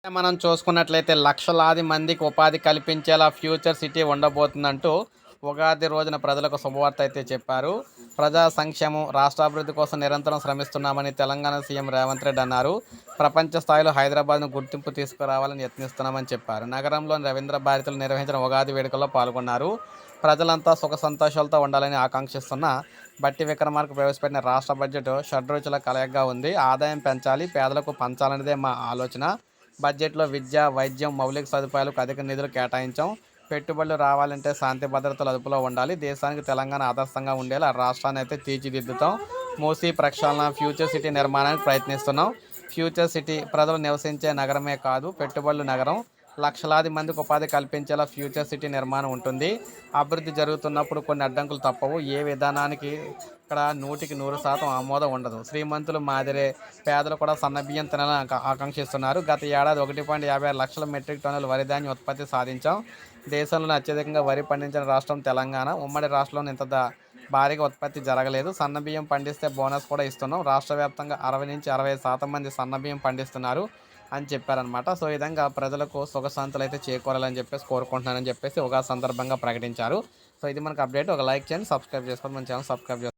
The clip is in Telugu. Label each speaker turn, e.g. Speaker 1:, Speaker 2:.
Speaker 1: మనం చూసుకున్నట్లయితే లక్షలాది మందికి ఉపాధి కల్పించేలా ఫ్యూచర్ సిటీ ఉండబోతుందంటూ ఉగాది రోజున ప్రజలకు శుభవార్త అయితే చెప్పారు. ప్రజా సంక్షేమం, రాష్ట్రాభివృద్ధి కోసం నిరంతరం శ్రమిస్తున్నామని తెలంగాణ సీఎం రేవంత్ రెడ్డి అన్నారు. ప్రపంచ స్థాయిలో హైదరాబాద్ను గుర్తింపు తీసుకురావాలని యత్నిస్తున్నామని చెప్పారు. నగరంలోని రవీంద్ర భారతిలో నిర్వహించిన ఉగాది వేడుకల్లో పాల్గొన్నారు. ప్రజలంతా సుఖ సంతోషాలతో ఉండాలని ఆకాంక్షిస్తున్న బట్టి విక్రమార్క ప్రవేశపెట్టిన రాష్ట్ర బడ్జెట్ షడ్రుచుల కలయికగా ఉంది. ఆదాయం పెంచాలి, పేదలకు పంచాలనేదే మా ఆలోచన. బడ్జెట్లో విద్య, వైద్యం, మౌలిక సదుపాయాలకు అధిక నిధులు కేటాయించాం. పెట్టుబడులు రావాలంటే శాంతి భద్రతలు అదుపులో ఉండాలి. దేశానికి తెలంగాణ ఆదర్శంగా ఉండేలా రాష్ట్రాన్ని అయితే తీర్చిదిద్దుతాం. మూసీ ప్రక్షాళన, ఫ్యూచర్ సిటీ నిర్మాణానికి ప్రయత్నిస్తున్నాం. ఫ్యూచర్ సిటీ ప్రజలు నివసించే నగరమే కాదు, పెట్టుబడుల నగరం. లక్షలాది మందికి ఉపాధి కల్పించేలా ఫ్యూచర్ సిటీ నిర్మాణం ఉంటుంది. అభివృద్ధి జరుగుతున్నప్పుడు కొన్ని అడ్డంకులు తప్పవు. ఏ విధానానికి ఇక్కడ 100% ఆమోదం ఉండదు. శ్రీమంతులు మాదిరే పేదలు కూడా సన్నబియ్యం తినాలని ఆకాంక్షిస్తున్నారు. గత ఏడాది 1.56 లక్షల మెట్రిక్ టన్నుల వరి ధాన్యం ఉత్పత్తి సాధించాం. దేశంలోనే అత్యధికంగా వరి పండించిన రాష్ట్రం తెలంగాణ. ఉమ్మడి రాష్ట్రంలో ఇంత భారీగా ఉత్పత్తి జరగలేదు. సన్నబియ్యం పండిస్తే బోనస్ కూడా ఇస్తున్నాం. రాష్ట్ర వ్యాప్తంగా 60-65% మంది సన్నబియ్యం పండిస్తున్నారు అని చెప్పారనమాట. సో ఈ విధంగా ప్రజలకు సుఖశాంతులు అయితే చేకూరాలని చెప్పేసి కోరుకుంటున్నానని చెప్పేసి ఉగాది సందర్భంగా ప్రకటించారు. సో ఇది మనకు అప్డేట్. ఒక లైక్ చేయండి, సబ్స్క్రైబ్ చేసుకోండి, మన ఛానల్ సబ్స్క్రైబ్ చేసుకోండి.